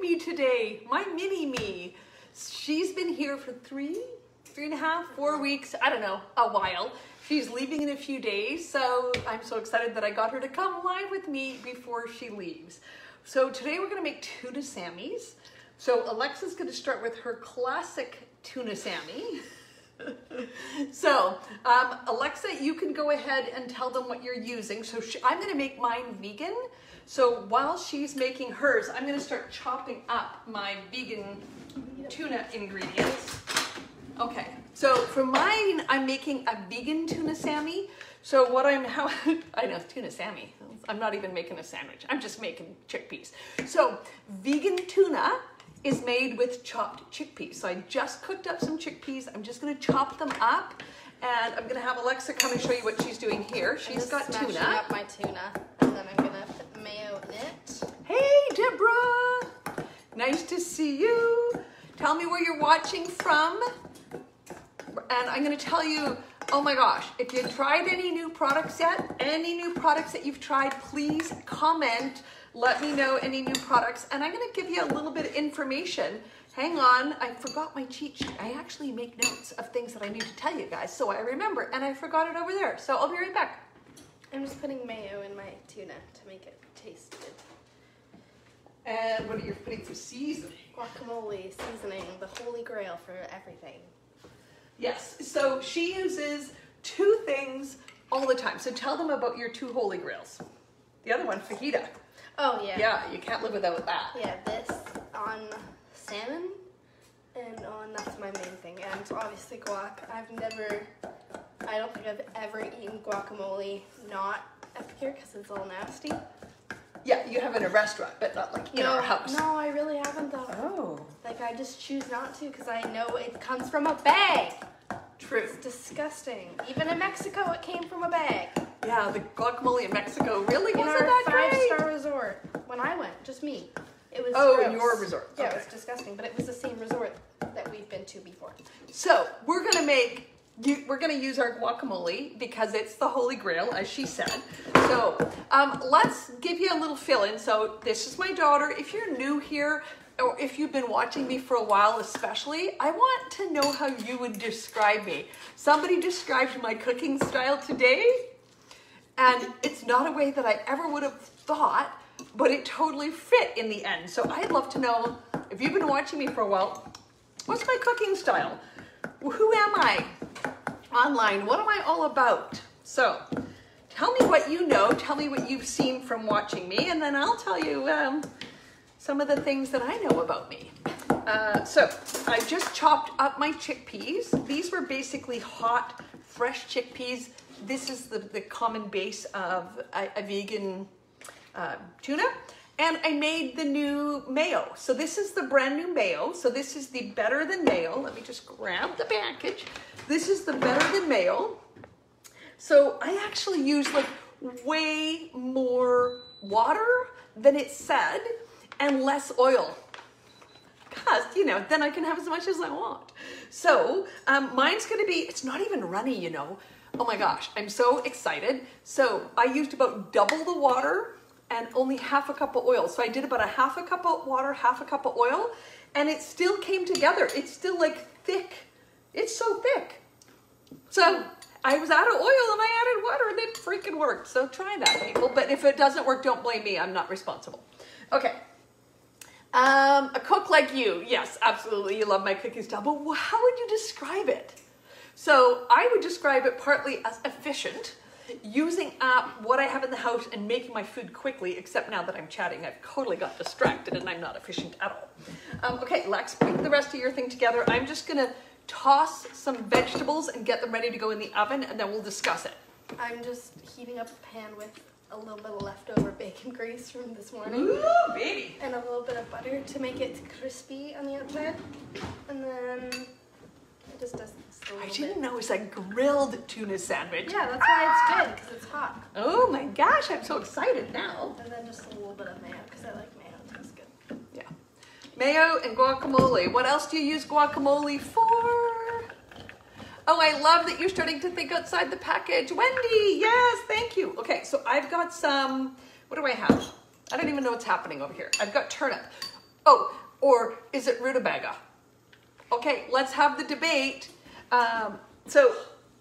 me today, my mini me. She's been here for three and a half, 4 weeks, I don't know, a while. She's leaving in a few days, so I'm so excited that I got her to come live with me before she leaves. So today we're gonna make tuna sammies. So Alexa's gonna start with her classic tuna sammy. So Alexa, you can go ahead and tell them what you're using. So I'm gonna make mine vegan. So while she's making hers, I'm gonna start chopping up my vegan tuna ingredients. Okay, so for mine, I'm making a vegan tuna sammy. So what I know, tuna sammy. I'm not even making a sandwich. I'm just making chickpeas. So vegan tuna is made with chopped chickpeas. So I just cooked up some chickpeas. I'm just gonna chop them up, and I'm gonna have Alexa come and show you what she's doing here. She's got tuna. Smashing up my tuna, and then I'm gonna put the mayo in it. Hey, Deborah. Nice to see you. Tell me where you're watching from. And I'm gonna tell you, oh my gosh, if you've tried any new products yet, any new products that you've tried, please comment. Let me know any new products. And I'm gonna give you a little bit of information. Hang on, I forgot my cheat sheet. I actually make notes of things that I need to tell you guys, so I remember, and I forgot it over there. So I'll be right back. I'm just putting mayo in my tuna to make it taste good. And what are you putting for seasoning? Guacamole seasoning, the holy grail for everything. Yes, so she uses 2 things all the time. So tell them about your 2 holy grails. The other one, fajita. Oh yeah. Yeah, you can't live without that. Yeah, this on salmon, and that's my main thing. And obviously guac. I don't think I've ever eaten guacamole not up here because it's all nasty. Yeah, you have in a restaurant, but not like in our house. No, I really haven't though. Oh. Like I just choose not to because I know it comes from a bag. True. It's disgusting. Even in Mexico, it came from a bag. Yeah, the guacamole in Mexico really In wasn't our that great. 5-star resort, when I went, just me. It was Oh, gross. in your resort. Yeah, Okay. it was disgusting, but it was the same resort that we've been to before. So we're gonna use our guacamole because it's the holy grail, as she said. So let's give you a little fill-in. So this is my daughter. If you're new here, or if you've been watching me for a while especially, I want to know how you would describe me. Somebody described my cooking style today, and it's not a way that I ever would have thought, but it totally fit in the end. So I'd love to know, if you've been watching me for a while, what's my cooking style? Who am I online? What am I all about? So tell me what you know, tell me what you've seen from watching me, and then I'll tell you some of the things that I know about me. So I just chopped up my chickpeas. These were basically hot, fresh chickpeas. This is the common base of a vegan tuna. And I made the new mayo. So this is the brand new mayo. So this is the Better Than Mayo. Let me just grab the package. This is the Better Than Mayo. So I actually use like way more water than it said and less oil. Because, you know, then I can have as much as I want. So mine's gonna be, it's not even runny, you know. Oh my gosh, I'm so excited. So I used about double the water and only half a cup of oil. So I did about a half a cup of water, half a cup of oil, and it still came together. It's still like thick. It's so thick. So I was out of oil and I added water and it freaking worked. So try that, people. But if it doesn't work, don't blame me. I'm not responsible. Okay. A cook like you. Yes, absolutely. You love my cooking style. But how would you describe it? So I would describe it partly as efficient, using up what I have in the house and making my food quickly, except now that I'm chatting, I've totally got distracted and I'm not efficient at all. Okay, Lex, put the rest of your thing together. I'm just gonna toss some vegetables and get them ready to go in the oven, and then we'll discuss it. I'm just heating up a pan with a little bit of leftover bacon grease from this morning. Ooh, baby. And a little bit of butter to make it crispy on the outside. And then it just does this a little I didn't bit. know it was a grilled tuna sandwich. Yeah, that's why it's good, because it's hot. Oh my gosh, I'm so excited now. And then just a little bit of mayo, because I like mayo. It tastes good. Yeah. Mayo and guacamole. What else do you use guacamole for? Oh, I love that you're starting to think outside the package. Wendy, yes, thank you. Okay, so I've got some, what do I have? I don't even know what's happening over here. I've got turnip. Oh, or is it rutabaga? Okay, let's have the debate. So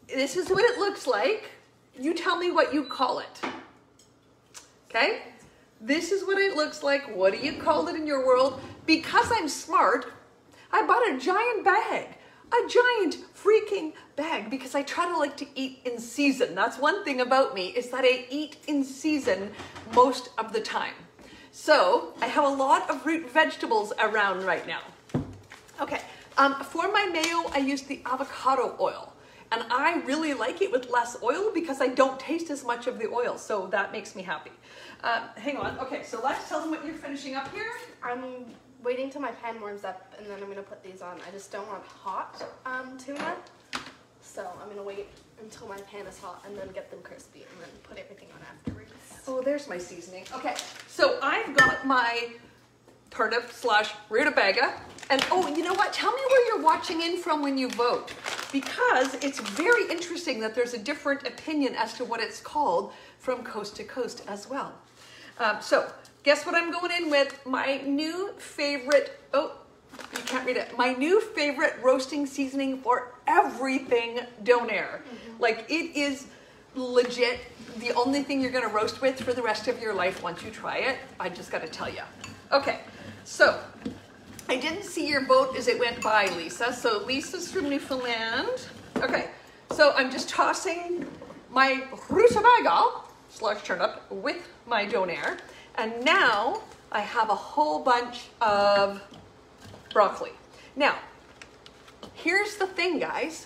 this is what it looks like. You tell me what you call it. Okay? This is what it looks like. What do you call it in your world? Because I'm smart, I bought a giant bag. A giant freaking bag because I try to like to eat in season. That's one thing about me is that I eat in season most of the time. So I have a lot of root vegetables around right now. Okay, for my mayo, I use the avocado oil. And I really like it with less oil because I don't taste as much of the oil. So that makes me happy. Hang on. Okay, so let's tell them what you're finishing up here. I'm waiting till my pan warms up, and then I'm going to put these on. I just don't want hot tuna. So I'm going to wait until my pan is hot and then get them crispy and then put everything on afterwards. Oh, there's my seasoning. Okay, so I've got my turnip/rutabaga. And oh, you know what? Tell me where you're watching in from when you vote. Because it's very interesting that there's a different opinion as to what it's called from coast to coast as well. So guess what I'm going in with? My new favorite, oh, you can't read it. My new favorite roasting seasoning for everything Donair. Like it is legit the only thing you're gonna roast with for the rest of your life once you try it. I just gotta tell you. Okay, so I didn't see your vote as it went by, Lisa. So Lisa's from Newfoundland. Okay, so I'm just tossing my rutabaga/turnip with my Donair. And now I have a whole bunch of broccoli. Now, here's the thing, guys.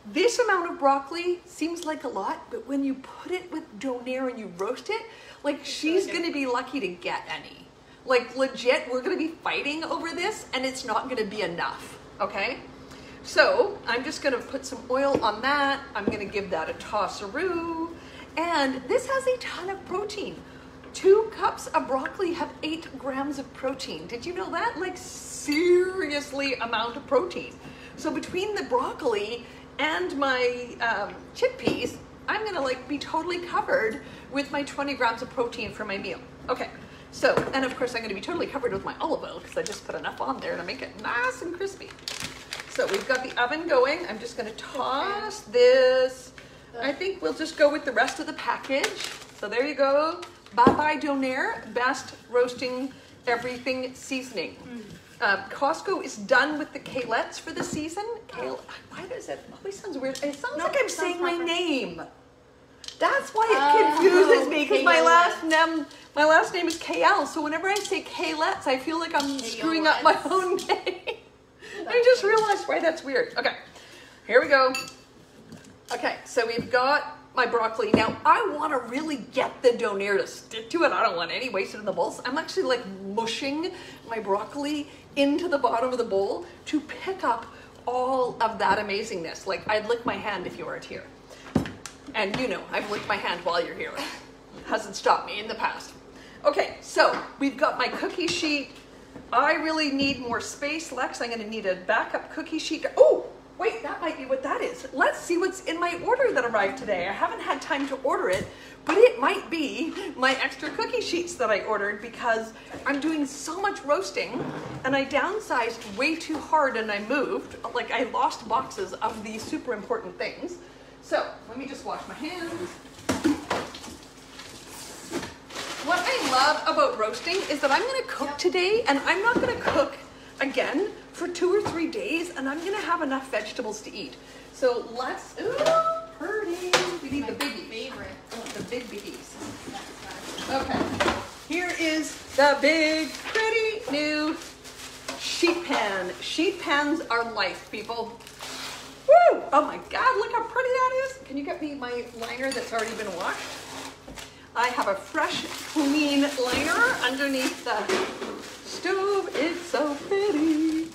This amount of broccoli seems like a lot, but when you put it with Donair and you roast it, like she's gonna be lucky to get any. Like legit, we're gonna be fighting over this and it's not gonna be enough, okay? So I'm just gonna put some oil on that. I'm gonna give that a toss-a-roo. And this has a ton of protein. 2 cups of broccoli have 8 grams of protein. Did you know that? Like seriously amount of protein. So between the broccoli and my chickpeas, I'm gonna like be totally covered with my 20 grams of protein for my meal. Okay, so, and of course I'm gonna be totally covered with my olive oil because I just put enough on there to make it nice and crispy. So we've got the oven going. I'm just gonna toss this. I think we'll just go with the rest of the package. So there you go. Bye-bye Donair, best roasting everything seasoning. Costco is done with the kalettes for the season. Why does it always sounds weird? It sounds like I'm saying my name. That's why it confuses me because my last name is KL. So whenever I say kalettes, I feel like I'm screwing up my own name. I just realized why that's weird. Okay, here we go. Okay, so we've got my broccoli. Now, I want to really get the Donair to stick to it. I don't want any wasted in the bowl. So I'm actually like mushing my broccoli into the bottom of the bowl to pick up all of that amazingness. Like I'd lick my hand if you weren't here. And you know, I've licked my hand while you're here. Hasn't stopped me in the past. Okay, so we've got my cookie sheet. I really need more space, Lex. I'm gonna need a backup cookie sheet. Oh, wait, that might be what that is. Let's see what's in my order that arrived today. I haven't had time to order it, but it might be my extra cookie sheets that I ordered because I'm doing so much roasting and I downsized way too hard and I moved. Like I lost boxes of these super important things. So let me just wash my hands. What I love about roasting is that I'm gonna cook today and I'm not gonna cook again for 2 or 3 days and I'm gonna have enough vegetables to eat. So let's, ooh, pretty. We need the biggies. Favorite. Oh, the big biggies. Okay, here is the big, pretty new sheet pan. Sheet pans are life, people. Woo! Oh my God, look how pretty that is. Can you get me my liner that's already been washed? I have a fresh, clean liner underneath the stove. It's so pretty.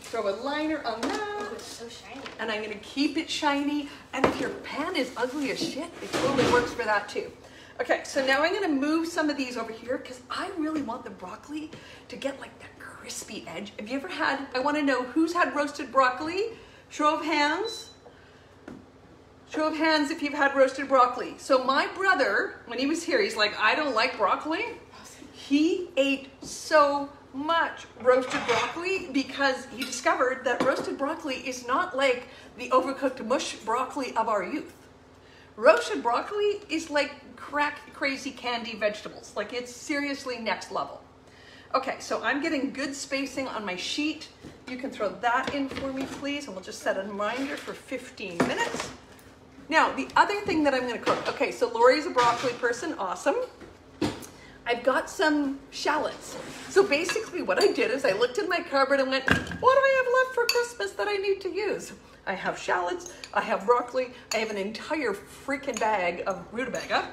Throw a liner on that. Oh, it's so shiny. And I'm gonna keep it shiny. And if your pan is ugly as shit, it totally works for that too. Okay, so now I'm gonna move some of these over here because I really want the broccoli to get like that crispy edge. Have you ever had, I wanna know who's had roasted broccoli? Show of hands. Show of hands if you've had roasted broccoli. So my brother, when he was here, he's like, I don't like broccoli. He ate so much roasted broccoli because he discovered that roasted broccoli is not like the overcooked mush broccoli of our youth. Roasted broccoli is like crazy candy vegetables. Like it's seriously next level. Okay, so I'm getting good spacing on my sheet. You can throw that in for me, please, and we'll just set a reminder for 15 minutes. Now, the other thing that I'm gonna cook, okay, so Lori's a broccoli person, awesome. I've got some shallots. So basically what I did is I looked in my cupboard and went, what do I have left for Christmas that I need to use? I have shallots, I have broccoli, I have an entire freaking bag of rutabaga.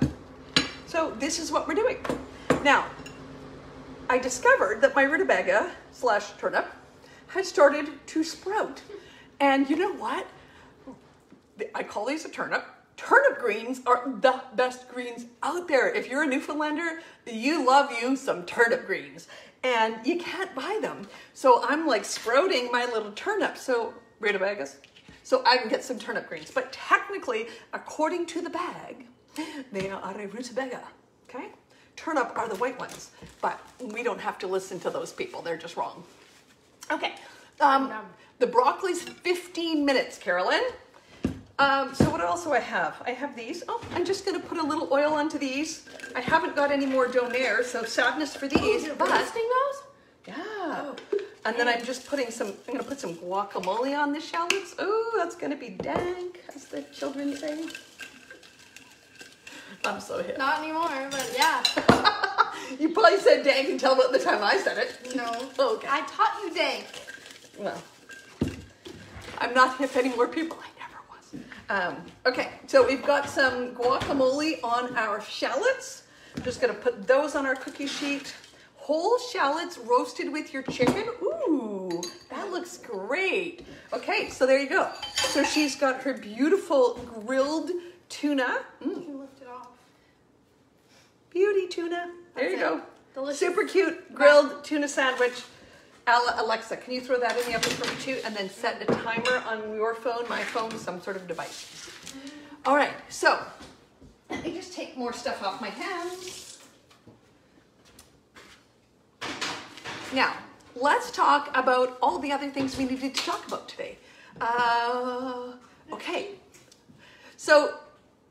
So this is what we're doing. Now, I discovered that my rutabaga / turnip had started to sprout. And you know what? I call these a turnip. Turnip greens are the best greens out there. If you're a Newfoundlander, you love you some turnip greens. And you can't buy them. So I'm like sprouting my little turnips, so rutabagas, so I can get some turnip greens. But technically, according to the bag, they are a rutabaga, okay? Turnip are the white ones, but we don't have to listen to those people. They're just wrong. Okay, the broccoli's 15 minutes, Carolyn. So what else do I have? I have these. Oh, I'm just gonna put a little oil onto these. I haven't got any more donair, so sadness for these. You're but roasting those? yeah. Oh. And then I'm just putting some, I'm gonna put some guacamole on the shallots. Oh, that's gonna be dank, as the children say. I'm so hip. Not anymore, but yeah. You probably said dank until about the time I said it. No. Okay. I taught you dank. Well, I'm not hip anymore, people. I never was. Okay, so we've got some guacamole on our shallots. I'm just gonna put those on our cookie sheet. Whole shallots roasted with your chicken. Ooh, that looks great. Okay, so there you go. So she's got her beautiful grilled tuna. You can lift it off. Beauty tuna. There you go. Delicious. Super cute grilled tuna sandwich. Alexa, can you throw that in the oven for me too? And then set a timer on your phone, my phone, some sort of device. All right, so let me just take more stuff off my hands. Now, let's talk about all the other things we needed to talk about today. Okay, so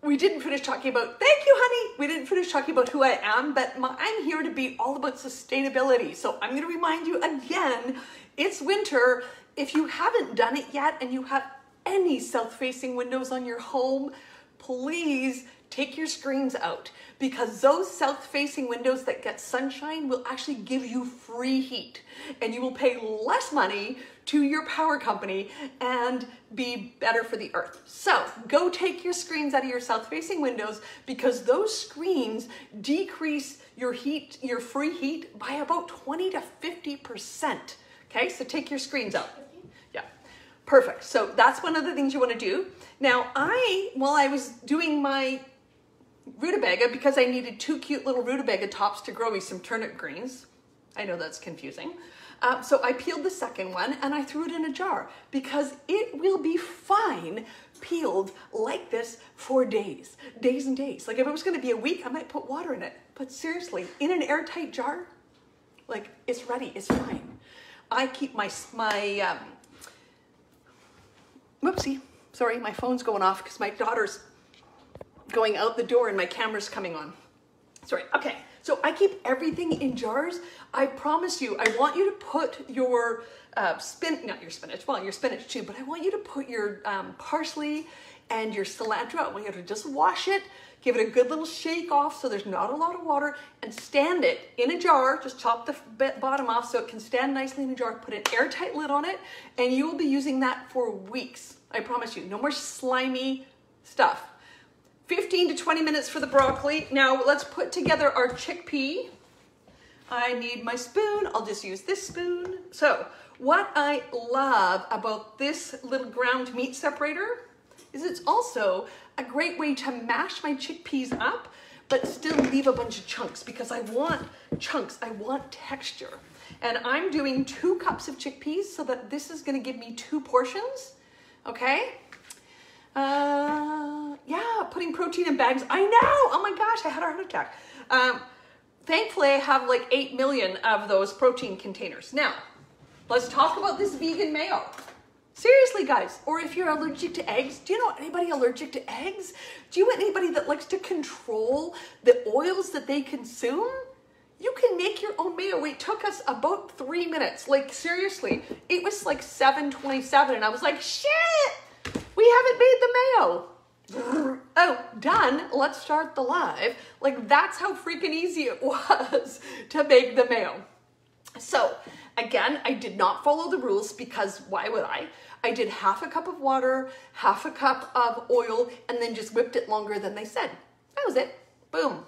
we didn't finish talking about, thank you, honey. We didn't finish talking about who I am, but I'm here to be all about sustainability. So I'm going to remind you again, it's winter. If you haven't done it yet and you have any south-facing windows on your home, please take your screens out, because those south-facing windows that get sunshine will actually give you free heat, and you will pay less money to your power company and be better for the earth. So go take your screens out of your south-facing windows, because those screens decrease your heat, your free heat, by about 20 to 50%. Okay, so take your screens out. Yeah, perfect. So that's one of the things you want to do. Now, while I was doing my rutabaga, because I needed 2 cute little rutabaga tops to grow me some turnip greens. I know that's confusing. So I peeled the second one and I threw it in a jar, because it will be fine peeled like this for days and days. Like if it was going to be a week, I might put water in it. But seriously, in an airtight jar, like it's ready, it's fine. I keep my whoopsie, sorry, my phone's going off because my daughter's going out the door and my camera's coming on. Sorry, okay. So I keep everything in jars. I promise you, I want you to put your not your spinach, well, your spinach too, but I want you to put your parsley and your cilantro. I want you to just wash it, give it a good little shake off so there's not a lot of water, and stand it in a jar. Just chop the bottom off so it can stand nicely in a jar. Put an airtight lid on it, and you will be using that for weeks. I promise you, no more slimy stuff. 15 to 20 minutes for the broccoli. Now let's put together our chickpea. I need my spoon. I'll just use this spoon. So what I love about this little ground meat separator is it's also a great way to mash my chickpeas up, but still leave a bunch of chunks, because I want chunks, I want texture. And I'm doing 2 cups of chickpeas, so that this is gonna give me 2 portions, okay? Yeah, putting protein in bags. I know, oh my gosh, I had a heart attack. thankfully I have like 8 million of those protein containers. Now, let's talk about this vegan mayo. Seriously, guys, or if you're allergic to eggs, do you know anybody allergic to eggs? Do you know anybody that likes to control the oils that they consume? You can make your own mayo. It took us about 3 minutes. Like, seriously, it was like 7:27, and I was like, shit, we haven't made the mayo. Oh, done. Let's start the live. Like, that's how freaking easy it was to make the mayo. So, again, I did not follow the rules because why would I? I did half a cup of water, half a cup of oil, and then just whipped it longer than they said. That was it. Boom.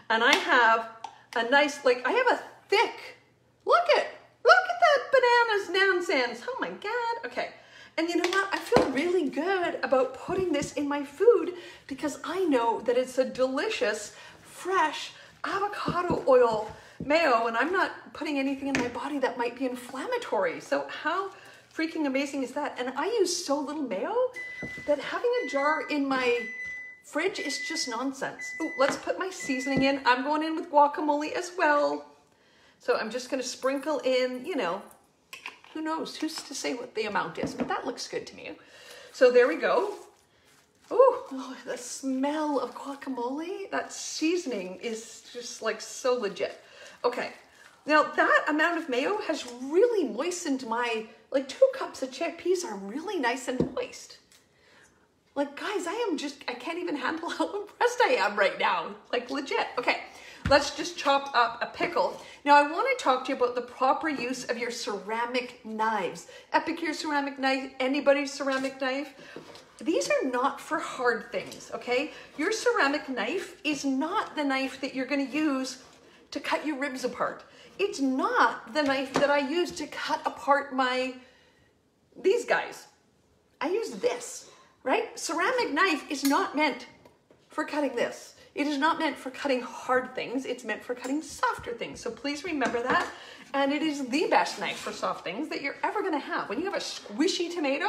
And I have a nice, like, I have a thick, look at that bananas nonsense. Oh my God. Okay. And you know what? I feel really good about putting this in my food because I know that it's a delicious, fresh avocado oil mayo, and I'm not putting anything in my body that might be inflammatory. So how freaking amazing is that? And I use so little mayo that having a jar in my fridge is just nonsense. Oh, let's put my seasoning in. I'm going in with guacamole as well. So I'm just going to sprinkle in, you know, who knows? Who's to say what the amount is? But that looks good to me. So there we go. Oh, the smell of guacamole. That seasoning is just like so legit. Okay, now that amount of mayo has really moistened my, like 2 cups of chickpeas are really nice and moist. Like guys, I can't even handle how impressed I am right now. Like legit. Okay, let's just chop up a pickle. Now I want to talk to you about the proper use of your ceramic knives. Epicure ceramic knife, anybody's ceramic knife. These are not for hard things, okay? Your ceramic knife is not the knife that you're going to use to cut your ribs apart. It's not the knife that I use to cut apart these guys. I use this, right? Ceramic knife is not meant for cutting this. It is not meant for cutting hard things. It's meant for cutting softer things. So please remember that. And it is the best knife for soft things that you're ever gonna have. When you have a squishy tomato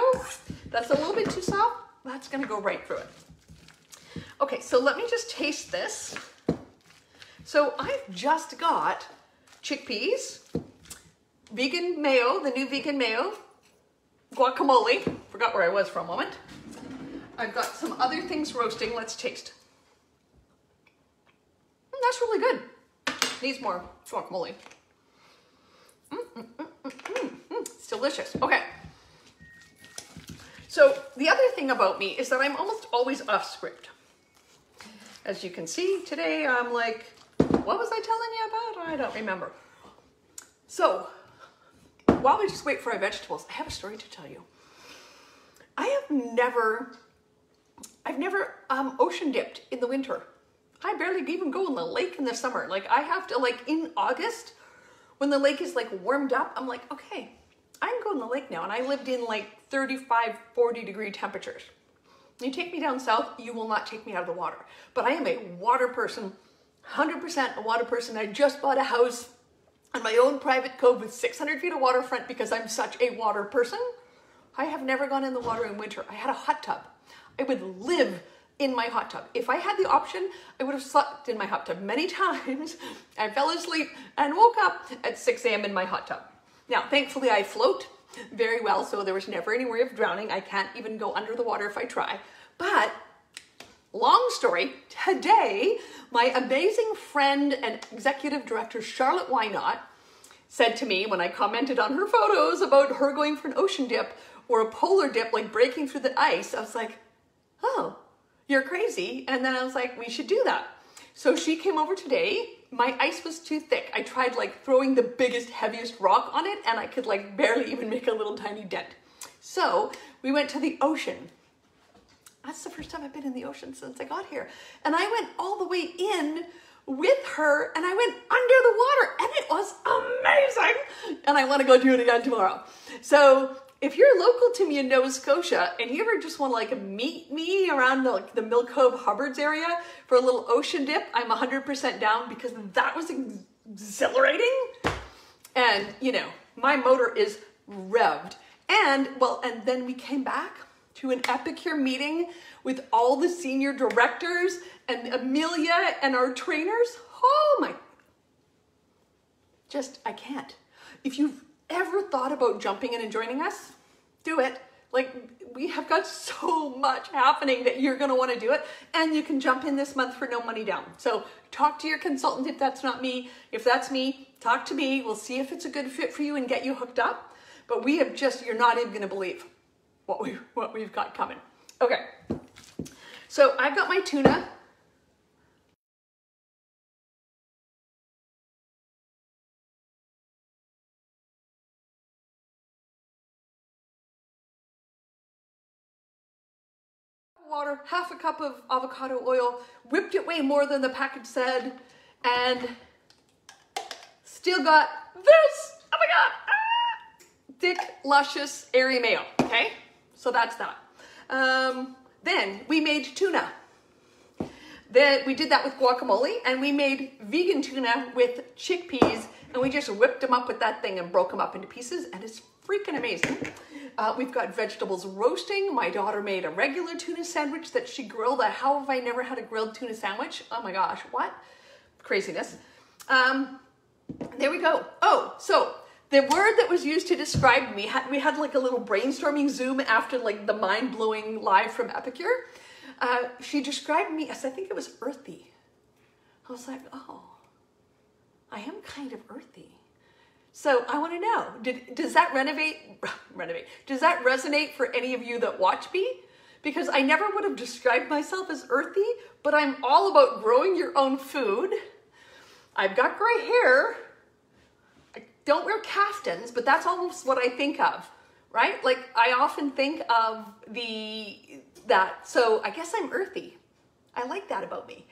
that's a little bit too soft, that's gonna go right through it. Okay, so let me just taste this. So I've just got chickpeas, vegan mayo, the new vegan mayo, guacamole, forgot where I was for a moment. I've got some other things roasting, let's taste. That's really good. Needs more guacamole. It's delicious. Okay. So the other thing about me is that I'm almost always off script. As you can see, today I'm like, what was I telling you about? I don't remember. So while we just wait for our vegetables, I have a story to tell you. I've never ocean dipped in the winter. I barely even go in the lake in the summer. Like I have to, like in August, when the lake is like warmed up, I'm like, okay, I can go in the lake now. And I lived in like 35, 40 degree temperatures. You take me down south, you will not take me out of the water. But I am a water person, 100% a water person. I just bought a house on my own private cove with 600 feet of waterfront because I'm such a water person. I have never gone in the water in winter. I had a hot tub. I would live in my hot tub. If I had the option, I would have slept in my hot tub many times. I fell asleep and woke up at 6 a.m. in my hot tub. Now, thankfully I float very well, so there was never any worry of drowning. I can't even go under the water if I try. But long story, today, my amazing friend and executive director, Charlotte Wynot, said to me when I commented on her photos about her going for an ocean dip or a polar dip, like breaking through the ice, I was like, oh, you're crazy. And then I was like, we should do that. So she came over today. My ice was too thick. I tried like throwing the biggest, heaviest rock on it and I could like barely even make a little tiny dent. So we went to the ocean. That's the first time I've been in the ocean since I got here. And I went all the way in with her and I went under the water and it was amazing. And I want to go do it again tomorrow. So if you're local to me in Nova Scotia and you ever just want to like meet me around the Mill Cove Hubbards area for a little ocean dip, I'm 100% down because that was exhilarating. And you know, my motor is revved. And well, and then we came back to an Epicure meeting with all the senior directors and Amelia and our trainers. Oh my, I can't. If you've ever thought about jumping in and joining us, do it. Like, we have got so much happening that you're going to want to do it. And you can jump in this month for no money down. So talk to your consultant if that's not me. If that's me, talk to me. We'll see if it's a good fit for you and get you hooked up. But we have just, you're not even going to believe what we've got coming. Okay. So I've got my tuna. Water, half a cup of avocado oil, whipped it way more than the package said, and still got this, oh my God, thick, luscious, airy mayo, okay? So that's that. Then we made tuna. Then we did that with guacamole, and we made vegan tuna with chickpeas, and we just whipped them up with that thing and broke them up into pieces, and it's freaking amazing. We've got vegetables roasting. My daughter made a regular tuna sandwich that she grilled. How have I never had a grilled tuna sandwich? Oh my gosh, what? Craziness. There we go. Oh, so the word that was used to describe me, we had like a little brainstorming Zoom after like the mind-blowing live from Epicure. She described me as, I think it was earthy. I was like, oh, I am kind of earthy. So I want to know, does that does that resonate for any of you that watch me? Because I never would have described myself as earthy, but I'm all about growing your own food. I've got gray hair. I don't wear caftans, but that's almost what I think of, right? Like I often think of that. So I guess I'm earthy. I like that about me.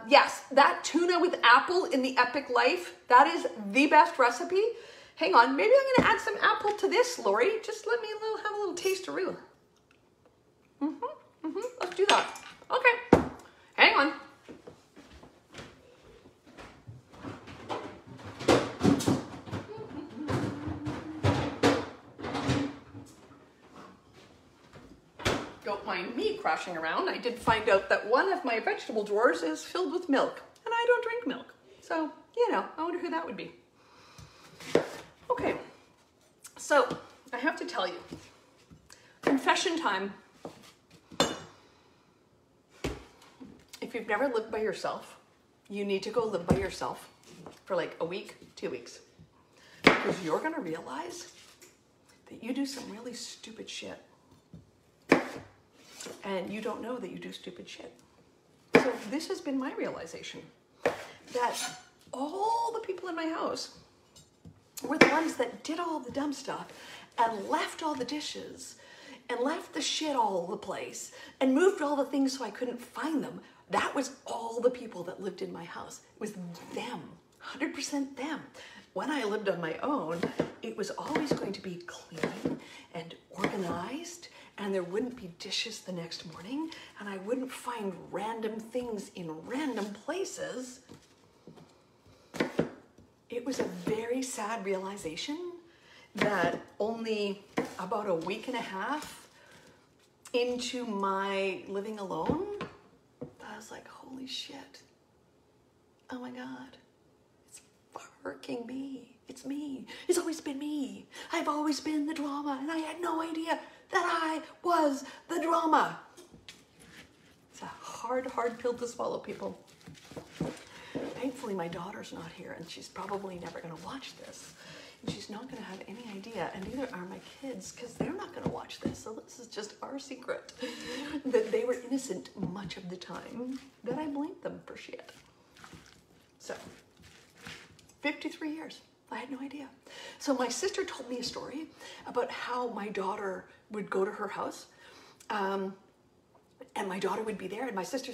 Yes, that tuna with apple in the Epic Life, that is the best recipe. Hang on, maybe I'm gonna add some apple to this, Lori. Just let me have a little taste-a-roo. Let's do that. Okay, hang on. Don't mind me crashing around. I did find out that one of my vegetable drawers is filled with milk, and I don't drink milk. So, you know, I wonder who that would be. Okay, so I have to tell you, confession time. If you've never lived by yourself, you need to go live by yourself for like a week, 2 weeks, because you're gonna realize that you do some really stupid shit. And you don't know that you do stupid shit. So this has been my realization, that all the people in my house were the ones that did all the dumb stuff and left all the dishes and left the shit all over the place and moved all the things so I couldn't find them. That was all the people that lived in my house. It was them, 100% them. When I lived on my own, it was always going to be clean and organized, and there wouldn't be dishes the next morning, and I wouldn't find random things in random places. It was a very sad realization that only about a week and a half into my living alone, I was like, holy shit. Oh my God, it's fucking me. It's me. It's always been me. I've always been the drama, and I had no idea that I was the drama. It's a hard pill to swallow, people. Thankfully, my daughter's not here, and she's probably never going to watch this. And she's not going to have any idea, and neither are my kids, because they're not going to watch this. So this is just our secret, that they were innocent much of the time, that I blamed them for shit. So, 53 years. I had no idea. So my sister told me a story about how my daughter would go to her house, and my daughter would be there, and my sister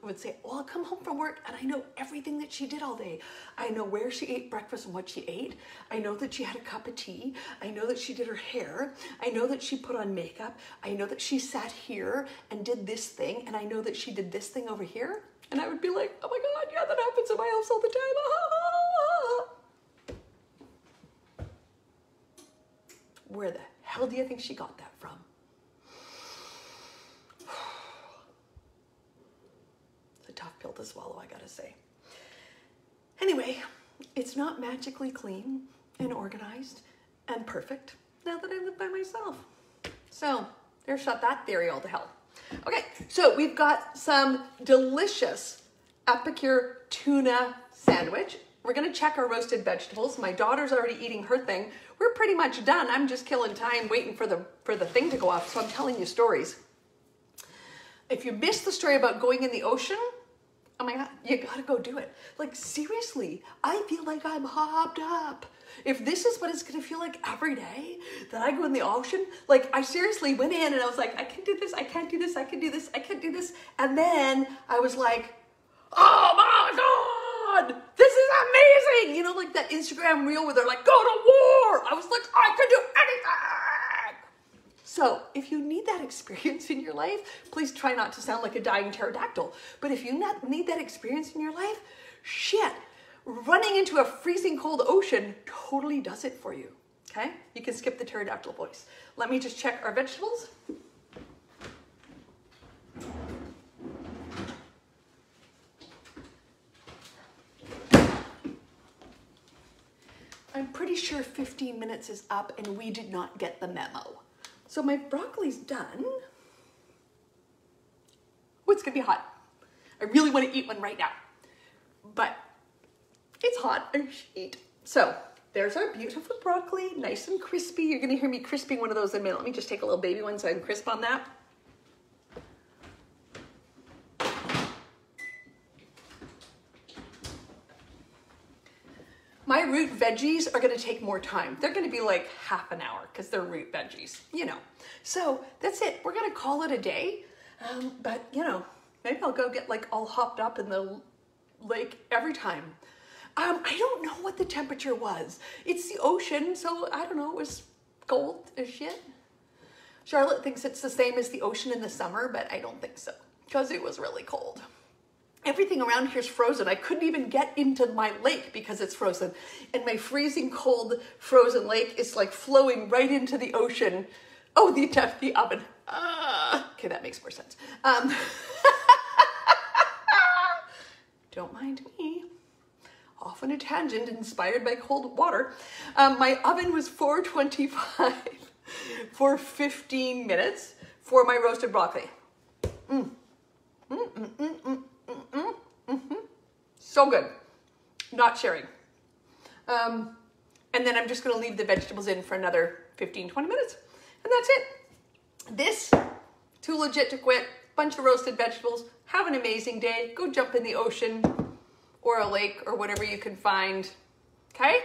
would say, well, I'll come home from work and I know everything that she did all day. I know where she ate breakfast and what she ate. I know that she had a cup of tea. I know that she did her hair. I know that she put on makeup. I know that she sat here and did this thing, and I know that she did this thing over here. And I would be like, oh my God, yeah, that happens in my house all the time. Where the hell do you think she got that from? It's a tough pill to swallow, I gotta say. Anyway, it's not magically clean and organized and perfect now that I live by myself. So there, shut that theory all to hell. Okay, so we've got some delicious Epicure tuna sandwich. We're gonna check our roasted vegetables. My daughter's already eating her thing. We're pretty much done. I'm just killing time waiting for the thing to go off, so I'm telling you stories. If you missed the story about going in the ocean, oh my God, you gotta go do it. Like seriously, I feel like I'm hopped up. If this is what it's gonna feel like every day that I go in the ocean, like I seriously went in and I was like, I can do this, I can't do this, I can do this, I can't do this. And then I was like, oh my God, this is amazing. You know, like that Instagram reel where they're like, go to war. I was like, I can do anything. So if you need that experience in your life, please try not to sound like a dying pterodactyl. But if you need that experience in your life, shit, running into a freezing cold ocean totally does it for you, okay? You can skip the pterodactyl voice. Let me just check our vegetables. I'm pretty sure 15 minutes is up and we did not get the memo. So my broccoli's done. Oh, it's gonna be hot. I really wanna eat one right now, but it's hot and heat. So there's our beautiful broccoli, nice and crispy. You're gonna hear me crisping one of those in a minute. Let me just take a little baby one so I can crisp on that. My root veggies are gonna take more time. They're gonna be like half an hour because they're root veggies, you know. So that's it, we're gonna call it a day. But you know, maybe I'll go get like all hopped up in the lake every time. I don't know what the temperature was. It's the ocean, so I don't know, it was cold as shit. Charlotte thinks it's the same as the ocean in the summer, but I don't think so because it was really cold. Everything around here is frozen. I couldn't even get into my lake because it's frozen. And my freezing cold frozen lake is like flowing right into the ocean. Oh, the oven. Okay, that makes more sense. Don't mind me. Off on a tangent, inspired by cold water. My oven was 425 for 15 minutes for my roasted broccoli. So good. Not sharing. And then I'm just going to leave the vegetables in for another 15, 20 minutes. And that's it. This, too legit to quit. Bunch of roasted vegetables. Have an amazing day. Go jump in the ocean or a lake or whatever you can find. Okay?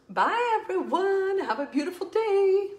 Bye, everyone. Have a beautiful day.